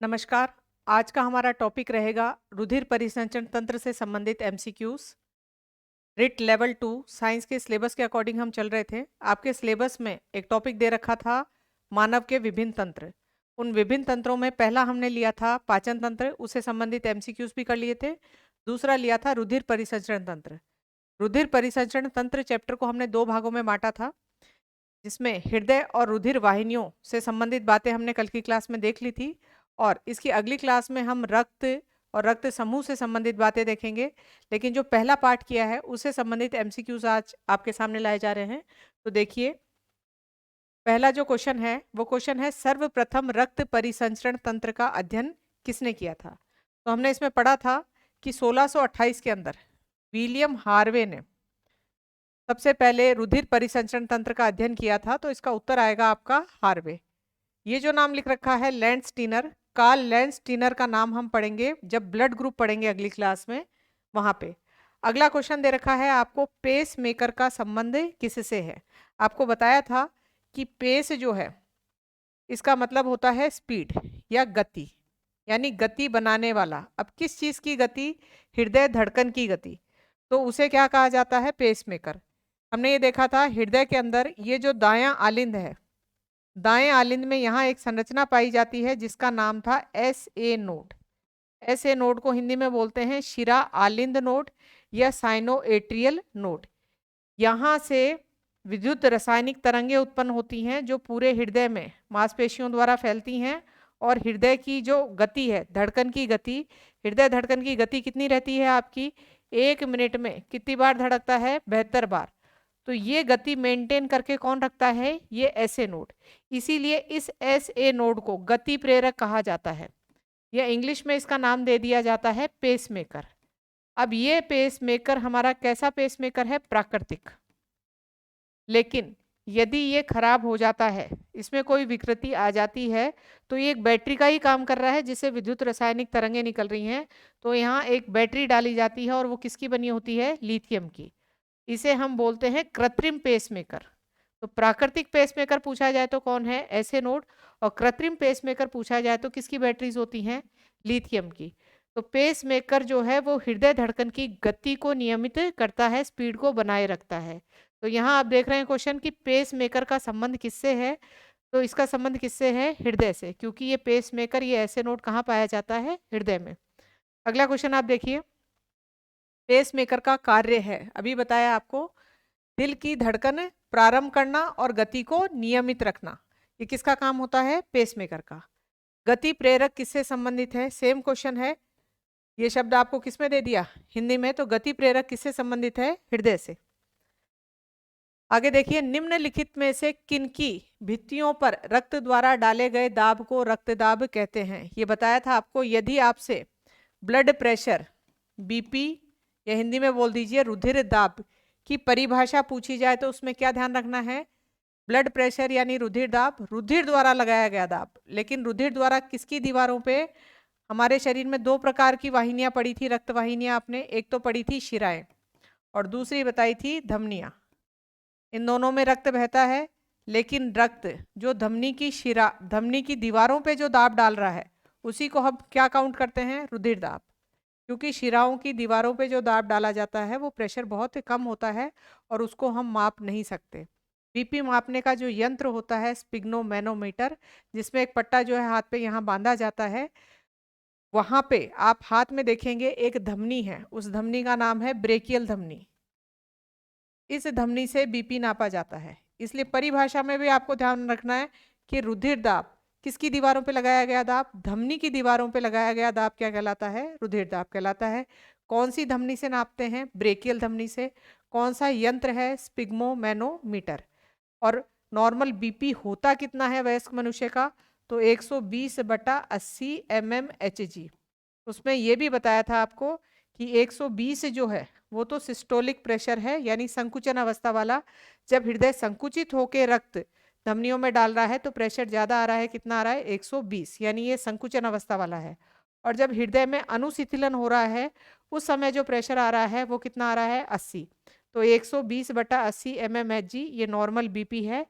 नमस्कार। आज का हमारा टॉपिक रहेगा रुधिर परिसंचरण तंत्र से संबंधित एमसीक्यूज। रिट लेवल 2 साइंस के सिलेबस के अकॉर्डिंग हम चल रहे थे। आपके सिलेबस में एक टॉपिक दे रखा था मानव के विभिन्न तंत्र। उन विभिन्न तंत्रों में पहला हमने लिया था पाचन तंत्र, उससे संबंधित एमसीक्यूज भी कर लिए थे। दूसरा लिया था रुधिर परिसंचरण तंत्र। रुधिर परिसंचरण तंत्र चैप्टर को हमने दो भागों में बांटा था, जिसमें हृदय और रुधिर वाहिनियों से संबंधित बातें हमने कल की क्लास में देख ली थी, और इसकी अगली क्लास में हम रक्त और रक्त समूह से संबंधित बातें देखेंगे। लेकिन जो पहला पार्ट किया है उससे संबंधित एमसीक्यूज आज आपके सामने लाए जा रहे हैं। तो देखिए, पहला जो क्वेश्चन है वो क्वेश्चन है, सर्वप्रथम रक्त परिसंचरण तंत्र का अध्ययन किसने किया था। तो हमने इसमें पढ़ा था कि 1628 के अंदर विलियम हार्वे ने सबसे पहले रुधिर परिसंचरण तंत्र का अध्ययन किया था। तो इसका उत्तर आएगा आपका हार्वे। ये जो नाम लिख रखा है लेंस टीनर, कार्ल लेंस टीनर का नाम हम पढ़ेंगे जब ब्लड ग्रुप पढ़ेंगे अगली क्लास में, वहां पे। अगला क्वेश्चन दे रखा है आपको, पेस मेकर का संबंध किससे है। आपको बताया था कि पेस जो है इसका मतलब होता है स्पीड या गति, यानी गति बनाने वाला। अब किस चीज की गति? हृदय धड़कन की गति। तो उसे क्या कहा जाता है? Pacemaker. हमने ये देखा था हृदय के अंदर ये जो दायां आलिंद है, दाएं आलिंद में यहाँ एक संरचना पाई जाती है जिसका नाम था S A node. S A node को हिंदी में बोलते हैं शिरा आलिंद नोड या साइनोएट्रियल नोड। यहाँ से विद्युत रासायनिक तरंगें उत्पन्न होती हैं जो पूरे हृदय में मांसपेशियों द्वारा फैलती हैं, और हृदय की जो गति है, धड़कन की गति, हृदय धड़कन की गति कितनी रहती है आपकी? 1 मिनट में कितनी बार धड़कता है? 72 बार। तो ये गति मेंटेन करके कौन रखता है? ये एस ए नोड। इसीलिए इस एस ए नोड को गति प्रेरक कहा जाता है, या इंग्लिश में इसका नाम दे दिया जाता है पेसमेकर। अब ये पेसमेकर हमारा कैसा पेसमेकर है? प्राकृतिक। लेकिन यदि ये खराब हो जाता है, इसमें कोई विकृति आ जाती है, तो ये एक बैटरी का ही काम कर रहा है जिससे विद्युत रासायनिक तरंगें निकल रही हैं। तो यहाँ एक बैटरी डाली जाती है और वो किसकी बनी होती है? लिथियम की। इसे हम बोलते हैं कृत्रिम पेसमेकर। तो प्राकृतिक पेसमेकर पूछा जाए तो कौन है? ऐसे नोड। और कृत्रिम पेसमेकर पूछा जाए तो किसकी बैटरीज होती हैं? लिथियम की। तो पेसमेकर जो है वो हृदय धड़कन की गति को नियमित करता है, स्पीड को बनाए रखता है। तो यहाँ आप देख रहे हैं क्वेश्चन कि पेसमेकर का संबंध किससे है। तो इसका संबंध किससे है? हृदय से, क्योंकि ये पेसमेकर, ये ऐसे नोड कहाँ पाया जाता है? हृदय में। अगला क्वेश्चन आप देखिए, पेसमेकर का कार्य है, अभी बताया आपको, दिल की धड़कन प्रारंभ करना और गति को नियमित रखना। ये किसका काम होता है? पेसमेकर का। गति प्रेरक किससे संबंधित है? सेम क्वेश्चन है। ये शब्द आपको किसमें दे दिया? हिंदी में। तो गति प्रेरक किससे संबंधित है? हृदय से। आगे देखिए, निम्नलिखित में से किनकी भित्तियों पर रक्त द्वारा डाले गए दाब को रक्तदाब कहते हैं। ये बताया था आपको। यदि आपसे ब्लड प्रेशर, बीपी, या हिंदी में बोल दीजिए रुधिर दाब की परिभाषा पूछी जाए तो उसमें क्या ध्यान रखना है? ब्लड प्रेशर यानी रुधिर दाब, रुधिर द्वारा लगाया गया दाब। लेकिन रुधिर द्वारा किसकी दीवारों पे? हमारे शरीर में दो प्रकार की वाहिनियां पड़ी थी, रक्त वाहिनियां। आपने एक तो पड़ी थी शिराएं, और दूसरी बताई थी धमनियां। इन दोनों में रक्त बहता है, लेकिन रक्त जो धमनी की शिरा, धमनी की दीवारों पे जो दाब डाल रहा है, उसी को हम क्या काउंट करते हैं? रुधिर दाब। क्योंकि शिराओं की दीवारों पे जो दाब डाला जाता है वो प्रेशर बहुत कम होता है और उसको हम माप नहीं सकते। बीपी मापने का जो यंत्र होता है स्पिग्नोमैनोमीटर, जिसमें एक पट्टा जो है हाथ पे यहाँ बांधा जाता है, वहां पे आप हाथ में देखेंगे एक धमनी है, उस धमनी का नाम है ब्रेकियल धमनी। इस धमनी से बीपी नापा जाता है। इसलिए परिभाषा में भी आपको ध्यान रखना है कि रुधिर दाब किसकी दीवारों पे लगाया गया दाब? धमनी की दीवारों पे लगाया गया दाब क्या कहलाता है? रुधिर दाब कहलाता है। कौन सी धमनी से नापते हैं? ब्रेकियल धमनी से। कौन सा यंत्र है? स्पिग्मोमैनोमीटर। और नॉर्मल बीपी होता कितना है वयस्क मनुष्य का? तो 120/80 mmHg। उसमें ये भी बताया था आपको कि 120 जो है वो तो सिस्टोलिक प्रेशर है, यानी संकुचन अवस्था वाला। जब हृदय संकुचित होकर रक्त धमनियों में डाल रहा है तो प्रेशर ज्यादा आ रहा है। कितना आ रहा है? 120, यानी ये संकुचन अवस्था वाला है। और जब हृदय में अनुशीतलन हो रहा है उस समय जो प्रेशर आ रहा है वो कितना आ रहा है? 80। तो 120/80 mmHg ये नॉर्मल बीपी है।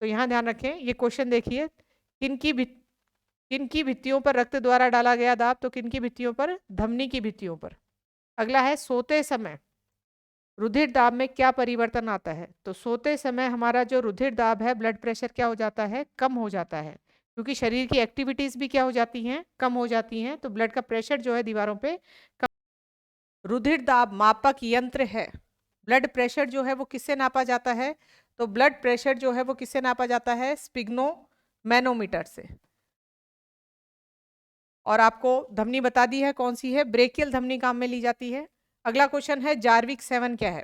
तो यहाँ ध्यान रखें। ये क्वेश्चन देखिए, किनकी किन की भित्तियों पर रक्त द्वारा डाला गया दाब? तो किन की भित्तियों पर? धमनी की भित्तियों पर। अगला है सोते समय रुधिर दाब में क्या परिवर्तन आता है? तो सोते समय हमारा जो रुधिर दाब है, ब्लड प्रेशर क्या हो जाता है? कम हो जाता है, क्योंकि शरीर की एक्टिविटीज भी क्या हो जाती हैं? कम हो जाती हैं, तो ब्लड का प्रेशर जो है दीवारों पे कम। रुधिर दाब मापक यंत्र है, ब्लड प्रेशर जो है वो किससे नापा जाता है? तो ब्लड प्रेशर जो है वो किससे नापा जाता है? स्पिग्नो मैनोमीटर से। और आपको धमनी बता दी है कौन सी है, ब्रेकियल धमनी काम में ली जाती है। अगला क्वेश्चन है जार्विक 7 क्या है?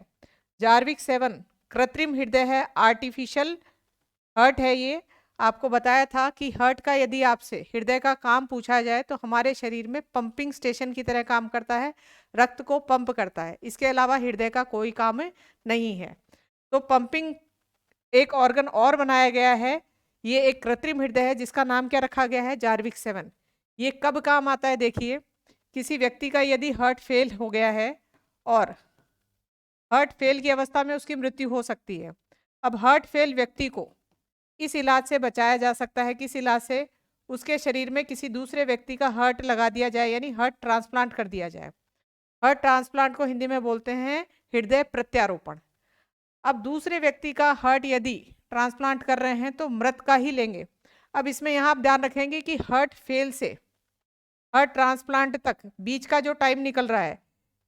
जार्विक 7 कृत्रिम हृदय है, आर्टिफिशियल हर्ट है। ये आपको बताया था कि हर्ट का यदि आपसे हृदय का काम पूछा जाए तो हमारे शरीर में पंपिंग स्टेशन की तरह काम करता है, रक्त को पंप करता है, इसके अलावा हृदय का कोई काम नहीं है। तो पंपिंग एक ऑर्गन और बनाया गया है, ये एक कृत्रिम हृदय है जिसका नाम क्या रखा गया है? जार्विक 7। ये कब काम आता है? देखिए, किसी व्यक्ति का यदि हार्ट फेल हो गया है और हार्ट फेल की अवस्था में उसकी मृत्यु हो सकती है। अब हार्ट फेल व्यक्ति को इस इलाज से बचाया जा सकता है, किस इलाज से? उसके शरीर में किसी दूसरे व्यक्ति का हार्ट लगा दिया जाए, यानी हार्ट ट्रांसप्लांट कर दिया जाए। हार्ट ट्रांसप्लांट को हिंदी में बोलते हैं हृदय प्रत्यारोपण। अब दूसरे व्यक्ति का हार्ट यदि ट्रांसप्लांट कर रहे हैं तो मृत का ही लेंगे। अब इसमें यहाँ आप ध्यान रखेंगे कि हार्ट फेल से हार्ट ट्रांसप्लांट तक बीच का जो टाइम निकल रहा है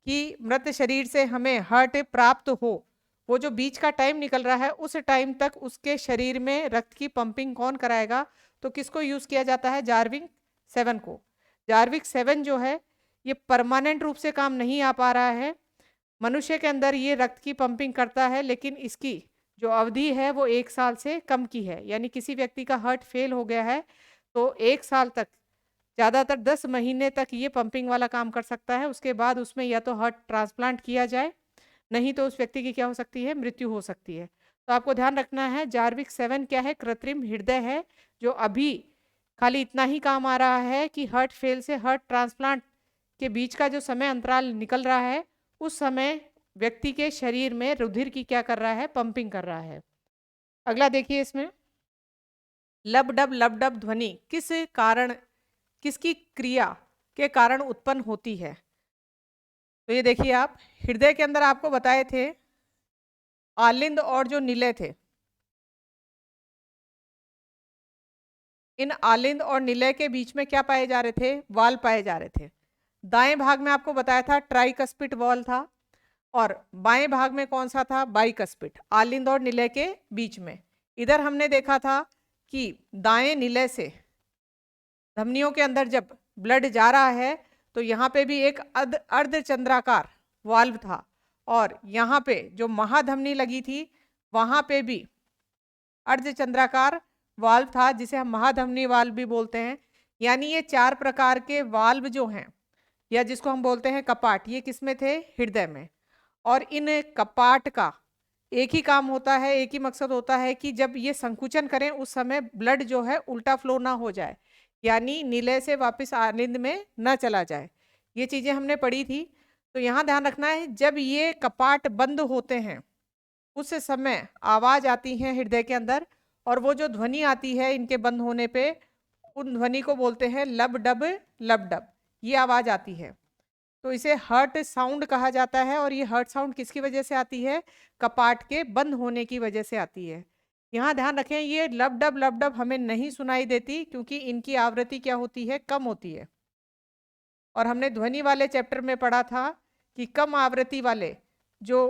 कि मृत शरीर से हमें हार्ट प्राप्त हो, वो जो बीच का टाइम निकल रहा है उस टाइम तक उसके शरीर में रक्त की पंपिंग कौन कराएगा? तो किसको यूज किया जाता है? जार्विक 7 को। जार्विक 7 जो है ये परमानेंट रूप से काम नहीं आ पा रहा है, मनुष्य के अंदर ये रक्त की पंपिंग करता है, लेकिन इसकी जो अवधि है वो 1 साल से कम की है। यानी किसी व्यक्ति का हार्ट फेल हो गया है तो 1 साल तक, ज़्यादातर 10 महीने तक ये पंपिंग वाला काम कर सकता है। उसके बाद उसमें या तो हार्ट ट्रांसप्लांट किया जाए, नहीं तो उस व्यक्ति की क्या हो सकती है? मृत्यु हो सकती है। तो आपको ध्यान रखना है जार्विक 7 क्या है? कृत्रिम हृदय है, जो अभी खाली इतना ही काम आ रहा है कि हार्ट फेल से हार्ट ट्रांसप्लांट के बीच का जो समय अंतराल निकल रहा है उस समय व्यक्ति के शरीर में रुधिर की क्या कर रहा है? पंपिंग कर रहा है। अगला देखिए, इसमें लब डब ध्वनि किस कारण, किसकी क्रिया के कारण उत्पन्न होती है? तो ये देखिए, आप हृदय के अंदर आपको बताए थे आलिंद और जो निलय थे, इन आलिंद और निलय के बीच में क्या पाए जा रहे थे? वाल्व पाए जा रहे थे। दाएं भाग में आपको बताया था ट्राइकस्पिड वाल्व था, और बाएं भाग में कौन सा था? बाइकस्पिड, आलिंद और निलय के बीच में। इधर हमने देखा था कि दाएं निलय से धमनियों के अंदर जब ब्लड जा रहा है तो यहाँ पे भी एक अर्धचंद्राकार वाल्व था, और यहाँ पे जो महाधमनी लगी थी वहाँ पे भी अर्धचंद्राकार वाल्व था, जिसे हम महाधमनी वाल्व भी बोलते हैं। यानी ये 4 प्रकार के वाल्व जो हैं, या जिसको हम बोलते हैं कपाट, ये किस में थे? हृदय में। और इन कपाट का एक ही काम होता है, एक ही मकसद होता है कि जब ये संकुचन करें उस समय ब्लड जो है उल्टा फ्लो ना हो जाए, यानी निलय से वापस आलिंद में न चला जाए। ये चीज़ें हमने पढ़ी थी। तो यहाँ ध्यान रखना है, जब ये कपाट बंद होते हैं उस समय आवाज आती है हृदय के अंदर, और वो जो ध्वनि आती है इनके बंद होने पे, उन ध्वनि को बोलते हैं लब डब, ये आवाज आती है। तो इसे हर्ट साउंड कहा जाता है, और ये हर्ट साउंड किसकी वजह से आती है? कपाट के बंद होने की वजह से आती है। यहाँ ध्यान रखें, ये लब डब हमें नहीं सुनाई देती, क्योंकि इनकी आवृत्ति क्या होती है? कम होती है। और हमने ध्वनि वाले चैप्टर में पढ़ा था कि कम आवृत्ति वाले जो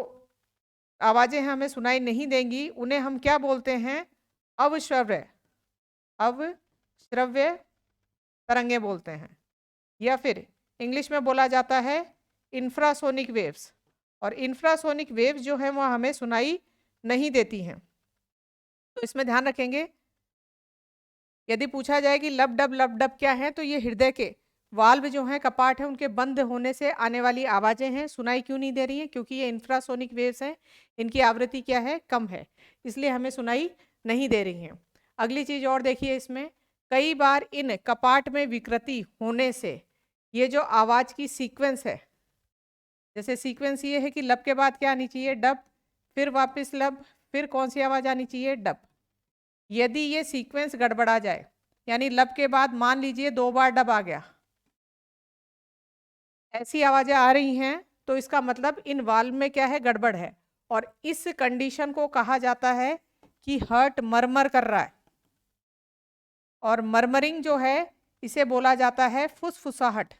आवाजें हमें सुनाई नहीं देंगी उन्हें हम क्या बोलते हैं? अवश्रव्य, अवश्रव्य तरंगे बोलते हैं, या फिर इंग्लिश में बोला जाता है इंफ्रासोनिक वेव्स। और इंफ्रासोनिक वेव्स जो है वह हमें सुनाई नहीं देती हैं। तो इसमें ध्यान रखेंगे, यदि पूछा जाए कि लब डब क्या है, तो ये हृदय के वाल्व जो हैं, कपाट हैं, उनके बंद होने से आने वाली आवाजें हैं। सुनाई क्यों नहीं दे रही हैं? क्योंकि ये इंफ्रासोनिक वेव्स हैं, इनकी आवृत्ति क्या है? कम है, इसलिए हमें सुनाई नहीं दे रही हैं। अगली चीज और देखिए, इसमें कई बार इन कपाट में विकृति होने से ये जो आवाज की सीक्वेंस है, जैसे सीक्वेंस ये है कि लब के बाद क्या आनी चाहिए? डब, फिर वापस लब, फिर कौन सी आवाज आनी चाहिए? डब। यदि ये सीक्वेंस गड़बड़ा जाए, यानी लब के बाद मान लीजिए 2 बार डब आ गया, ऐसी आवाजें आ रही हैं, तो इसका मतलब इन वाल्व में क्या है, गड़बड़ है। और इस कंडीशन को कहा जाता है कि हार्ट मरमर कर रहा है, और मरमरिंग जो है इसे बोला जाता है फुसफुसाहट।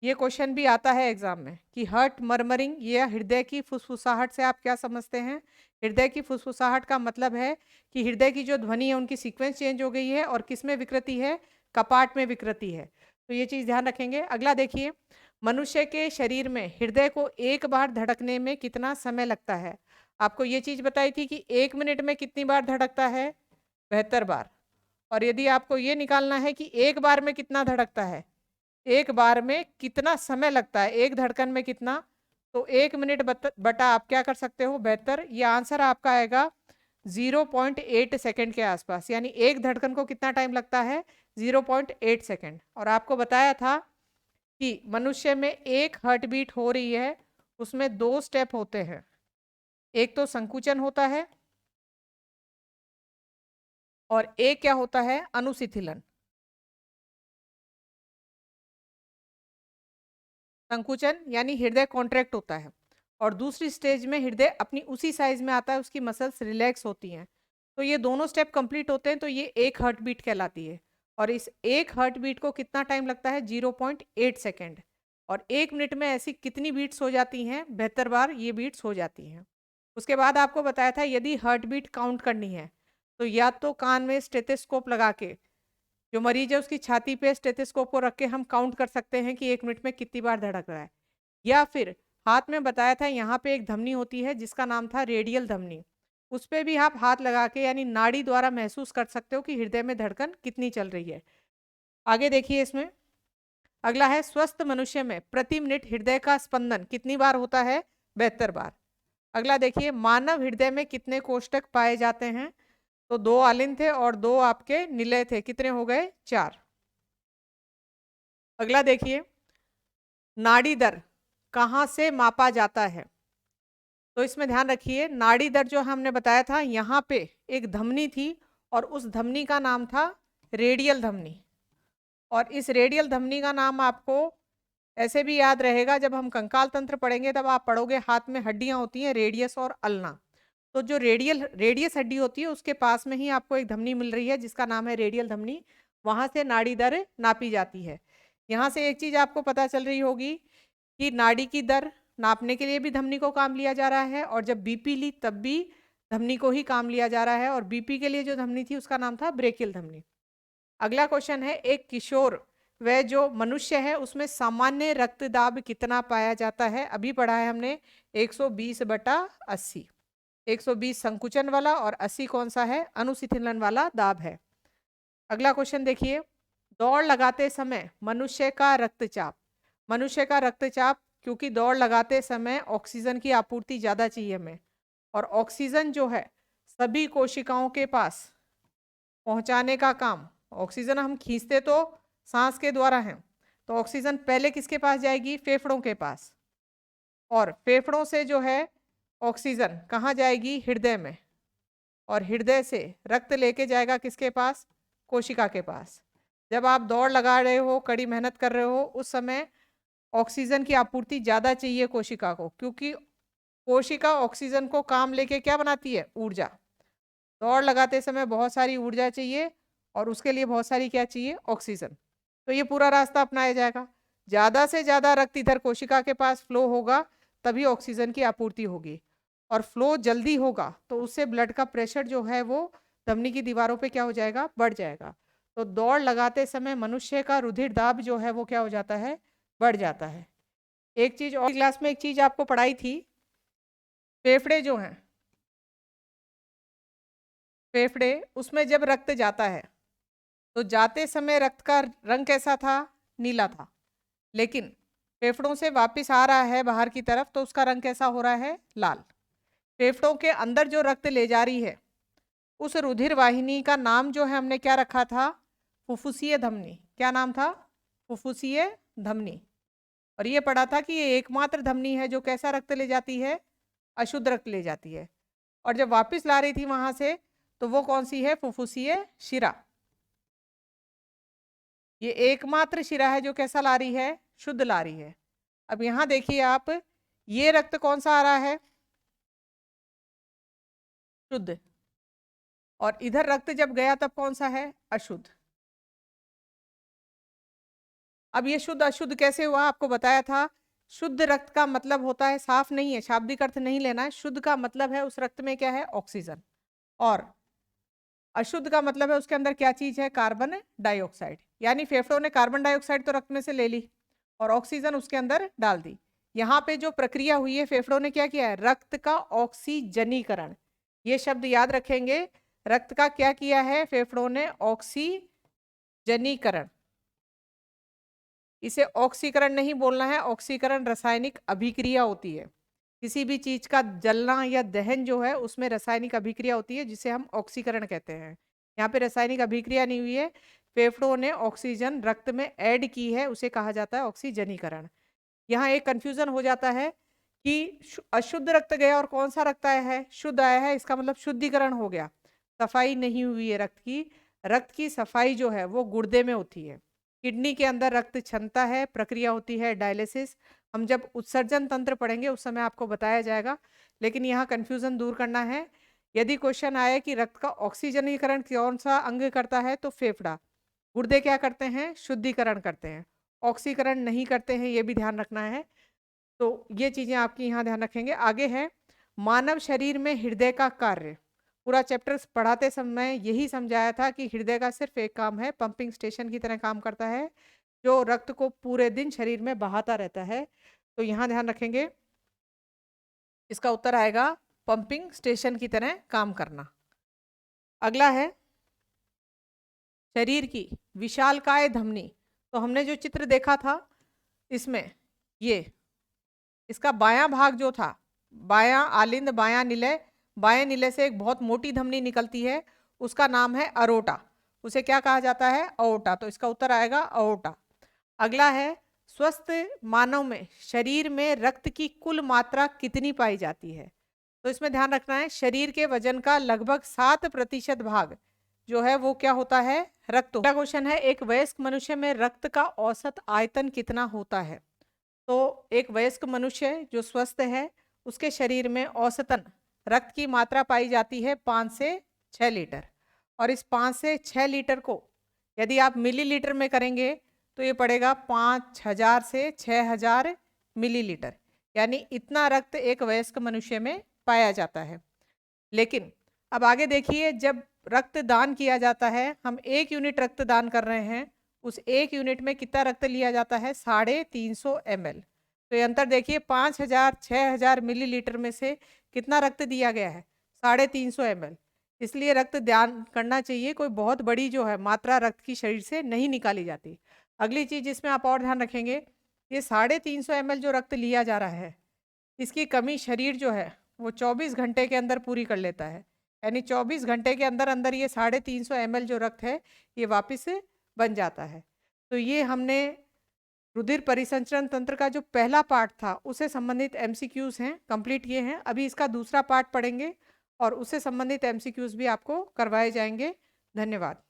ये क्वेश्चन भी आता है एग्जाम में कि हार्ट मरमरिंग या हृदय की फुसफुसाहट से आप क्या समझते हैं। हृदय की फुसफुसाहट का मतलब है कि हृदय की जो ध्वनि है उनकी सीक्वेंस चेंज हो गई है, और किस में विकृति है, कपाट में विकृति है। तो ये चीज़ ध्यान रखेंगे। अगला देखिए, मनुष्य के शरीर में हृदय को एक बार धड़कने में कितना समय लगता है। आपको ये चीज़ बताई थी कि 1 मिनट में कितनी बार धड़कता है, 72 बार। और यदि आपको ये निकालना है कि एक बार में कितना धड़कता है, एक बार में कितना समय लगता है, एक धड़कन में कितना, तो 1 मिनट बटा आप क्या कर सकते हो, 72। ये आंसर आपका आएगा 0.8 सेकेंड के आसपास, यानी एक धड़कन को कितना टाइम लगता है, 0.8 सेकेंड। और आपको बताया था कि मनुष्य में एक हार्ट बीट हो रही है, उसमें 2 स्टेप होते हैं, एक तो संकुचन होता है और एक क्या होता है, अनुशिथिलन। संकुचन यानी हृदय कॉन्ट्रैक्ट होता है, और दूसरी स्टेज में हृदय अपनी उसी साइज में आता है, उसकी मसल्स रिलैक्स होती हैं। तो ये दोनों स्टेप कंप्लीट होते हैं तो ये एक हार्ट बीट कहलाती है। और इस एक हार्ट बीट को कितना टाइम लगता है, 0.8 सेकेंड। और 1 मिनट में ऐसी कितनी बीट्स हो जाती हैं, 72 बार ये बीट्स हो जाती हैं। उसके बाद आपको बताया था यदि हार्ट बीट काउंट करनी है तो या तो कान में स्टेथोस्कोप लगा के, जो मरीज है उसकी छाती पे स्टेथोस्कोप को रख के हम काउंट कर सकते हैं कि 1 मिनट में कितनी बार धड़क रहा है। या फिर हाथ में बताया था यहाँ पे एक धमनी होती है जिसका नाम था रेडियल धमनी, उस पे भी आप हाथ लगा के यानी नाड़ी द्वारा महसूस कर सकते हो कि हृदय में धड़कन कितनी चल रही है। आगे देखिए इसमें अगला है, स्वस्थ मनुष्य में प्रति मिनट हृदय का स्पंदन कितनी बार होता है, 72 बार। अगला देखिए, मानव हृदय में कितने कोष्ठक पाए जाते हैं, तो 2 आलिन थे और 2 आपके निलय थे, कितने हो गए, 4। अगला देखिए, नाड़ी दर कहाँ से मापा जाता है। तो इसमें ध्यान रखिए, नाड़ी दर जो हमने बताया था, यहाँ पे एक धमनी थी और उस धमनी का नाम था रेडियल धमनी। और इस रेडियल धमनी का नाम आपको ऐसे भी याद रहेगा, जब हम कंकाल तंत्र पढ़ेंगे तब आप पढ़ोगे हाथ में हड्डियां होती हैं, रेडियस और अल्ना। तो जो रेडियस हड्डी होती है उसके पास में ही आपको एक धमनी मिल रही है जिसका नाम है रेडियल धमनी, वहां से नाड़ी दर नापी जाती है। यहाँ से एक चीज आपको पता चल रही होगी कि नाड़ी की दर नापने के लिए भी धमनी को काम लिया जा रहा है, और जब बीपी ली तब भी धमनी को ही काम लिया जा रहा है। और बीपी के लिए जो धमनी थी उसका नाम था ब्रेकियल धमनी। अगला क्वेश्चन है, एक किशोर वह जो मनुष्य है उसमें सामान्य रक्तदाब कितना पाया जाता है। अभी पढ़ा है हमने 120/80। 120 संकुचन वाला और 80 कौन सा है, अनुशिथिलन वाला दाब है। अगला क्वेश्चन देखिए, दौड़ लगाते समय मनुष्य का रक्तचाप। मनुष्य का रक्तचाप, क्योंकि दौड़ लगाते समय ऑक्सीजन की आपूर्ति ज़्यादा चाहिए हमें, और ऑक्सीजन जो है सभी कोशिकाओं के पास पहुंचाने का काम, ऑक्सीजन हम खींचते तो सांस के द्वारा हैं, तो ऑक्सीजन पहले किसके पास जाएगी, फेफड़ों के पास। और फेफड़ों से जो है ऑक्सीजन कहाँ जाएगी, हृदय में। और हृदय से रक्त लेके जाएगा किसके पास, कोशिका के पास। जब आप दौड़ लगा रहे हो, कड़ी मेहनत कर रहे हो, उस समय ऑक्सीजन की आपूर्ति ज़्यादा चाहिए कोशिका को, क्योंकि कोशिका ऑक्सीजन को काम लेके क्या बनाती है, ऊर्जा। दौड़ लगाते समय बहुत सारी ऊर्जा चाहिए और उसके लिए बहुत सारी क्या चाहिए, ऑक्सीजन। तो ये पूरा रास्ता अपनाया जाएगा, ज़्यादा से ज़्यादा रक्त इधर कोशिका के पास फ्लो होगा तभी ऑक्सीजन की आपूर्ति होगी। और फ्लो जल्दी होगा तो उससे ब्लड का प्रेशर जो है वो धमनी की दीवारों पे क्या हो जाएगा, बढ़ जाएगा। तो दौड़ लगाते समय मनुष्य का रुधिर दाब जो है वो क्या हो जाता है, बढ़ जाता है। एक चीज और क्लास में एक चीज आपको पढ़ाई थी, फेफड़े जो हैं, फेफड़े उसमें जब रक्त जाता है तो जाते समय रक्त का रंग कैसा था, नीला था। लेकिन फेफड़ों से वापस आ रहा है बाहर की तरफ तो उसका रंग कैसा हो रहा है, लाल। फेफड़ों के अंदर जो रक्त ले जा रही है उस रुधिर वाहिनी का नाम जो है हमने क्या रखा था, फुफ्फुसीय धमनी। क्या नाम था, फुफ्फुसीय धमनी। और ये पढ़ा था कि ये एकमात्र धमनी है जो कैसा रक्त ले जाती है, अशुद्ध रक्त ले जाती है। और जब वापस ला रही थी वहां से तो वो कौन सी है? फुफ्फुसीय शिरा। ये एकमात्र शिरा है जो कैसा ला रही है? शुद्ध ला रही है। अब यहां देखिए आप, ये रक्त कौन सा आ रहा है? शुद्ध। और इधर रक्त जब गया तब कौन सा है? अशुद्ध। अब ये शुद्ध अशुद्ध कैसे हुआ? आपको बताया था, शुद्ध रक्त का मतलब होता है, साफ नहीं है, शाब्दिक अर्थ नहीं लेना है, शुद्ध का मतलब है उस रक्त में क्या है? ऑक्सीजन। और अशुद्ध का मतलब है उसके अंदर क्या चीज है? Carbon dioxide. यानी फेफड़ों ने कार्बन डाइऑक्साइड तो रक्त में से ले ली और ऑक्सीजन उसके अंदर डाल दी। यहाँ पे जो प्रक्रिया हुई है, फेफड़ों ने क्या किया है? रक्त का ऑक्सीजनीकरण। ये शब्द याद रखेंगे, रक्त का क्या किया है? फेफड़ों ने ऑक्सीजनीकरण। इसे ऑक्सीकरण नहीं बोलना है, ऑक्सीकरण रासायनिक अभिक्रिया होती है। किसी भी चीज का जलना या दहन जो है उसमें रासायनिक अभिक्रिया होती है जिसे हम ऑक्सीकरण कहते हैं। यहाँ पे रासायनिक अभिक्रिया नहीं हुई है, फेफड़ों ने ऑक्सीजन रक्त में ऐड की है, उसे कहा जाता है ऑक्सीजनीकरण। यहाँ एक कंफ्यूजन हो जाता है कि अशुद्ध रक्त गया और कौन सा रक्त आया है? शुद्ध आया है, इसका मतलब शुद्धिकरण हो गया। सफाई नहीं हुई है रक्त की। रक्त की सफाई जो है वो गुर्दे में होती है। किडनी के अंदर रक्त क्षमता है, प्रक्रिया होती है डायलिसिस। हम जब उत्सर्जन तंत्र पढ़ेंगे उस समय आपको बताया जाएगा, लेकिन यहाँ कंफ्यूजन दूर करना है। यदि क्वेश्चन आए कि रक्त का ऑक्सीजनीकरण कौन सा अंग करता है, तो फेफड़ा। गुर्दे क्या करते हैं? शुद्धिकरण करते हैं, ऑक्सीकरण नहीं करते हैं, ये भी ध्यान रखना है। तो ये चीजें आपकी यहाँ ध्यान रखेंगे। आगे है मानव शरीर में हृदय का कार्य। पूरा चैप्टर पढ़ाते समय यही समझाया था कि हृदय का सिर्फ एक काम है, पंपिंग स्टेशन की तरह काम करता है, जो रक्त को पूरे दिन शरीर में बहाता रहता है। तो यहाँ ध्यान रखेंगे, इसका उत्तर आएगा पंपिंग स्टेशन की तरह काम करना। अगला है शरीर की विशालकाय धमनी। तो हमने जो चित्र देखा था इसमें, ये इसका बायां भाग जो था, बायां आलिंद, बायां निलय, बाएं निलय से एक बहुत मोटी धमनी निकलती है, उसका नाम है अरोटा। उसे क्या कहा जाता है? अओर्टा। तो इसका उत्तर आएगा अओर्टा। अगला है स्वस्थ मानव में शरीर में रक्त की कुल मात्रा कितनी पाई जाती है? तो इसमें ध्यान रखना है, शरीर के वजन का लगभग 7% भाग जो है वो क्या होता है? रक्त। अगला क्वेश्चन है, एक वयस्क मनुष्य में रक्त का औसत आयतन कितना होता है? तो एक वयस्क मनुष्य जो स्वस्थ है उसके शरीर में औसतन रक्त की मात्रा पाई जाती है 5 से 6 लीटर। और इस 5 से 6 लीटर को यदि आप मिलीलीटर में करेंगे तो ये पड़ेगा 5000 से 6000 मिलीलीटर। यानी इतना रक्त एक वयस्क मनुष्य में पाया जाता है। लेकिन अब आगे देखिए, जब रक्त दान किया जाता है, हम 1 यूनिट रक्त दान कर रहे हैं, उस 1 यूनिट में कितना रक्त लिया जाता है? 350 ml। तो ये अंतर देखिए, 5000 6000 मिलीलीटर में से कितना रक्त दिया गया है? 350 ml। इसलिए रक्त दान करना चाहिए, कोई बहुत बड़ी जो है मात्रा रक्त की शरीर से नहीं निकाली जाती। अगली चीज जिसमें आप और ध्यान रखेंगे, ये 350 ml जो रक्त लिया जा रहा है, इसकी कमी शरीर जो है वो 24 घंटे के अंदर पूरी कर लेता है। यानी 24 घंटे के अंदर अंदर ये 350 ml जो रक्त है ये वापस बन जाता है। तो ये हमने रुधिर परिसंचरण तंत्र का जो पहला पार्ट था उससे संबंधित MCQs हैं, कंप्लीट किए हैं। अभी इसका दूसरा पार्ट पढ़ेंगे और उससे संबंधित MCQs भी आपको करवाए जाएंगे। धन्यवाद।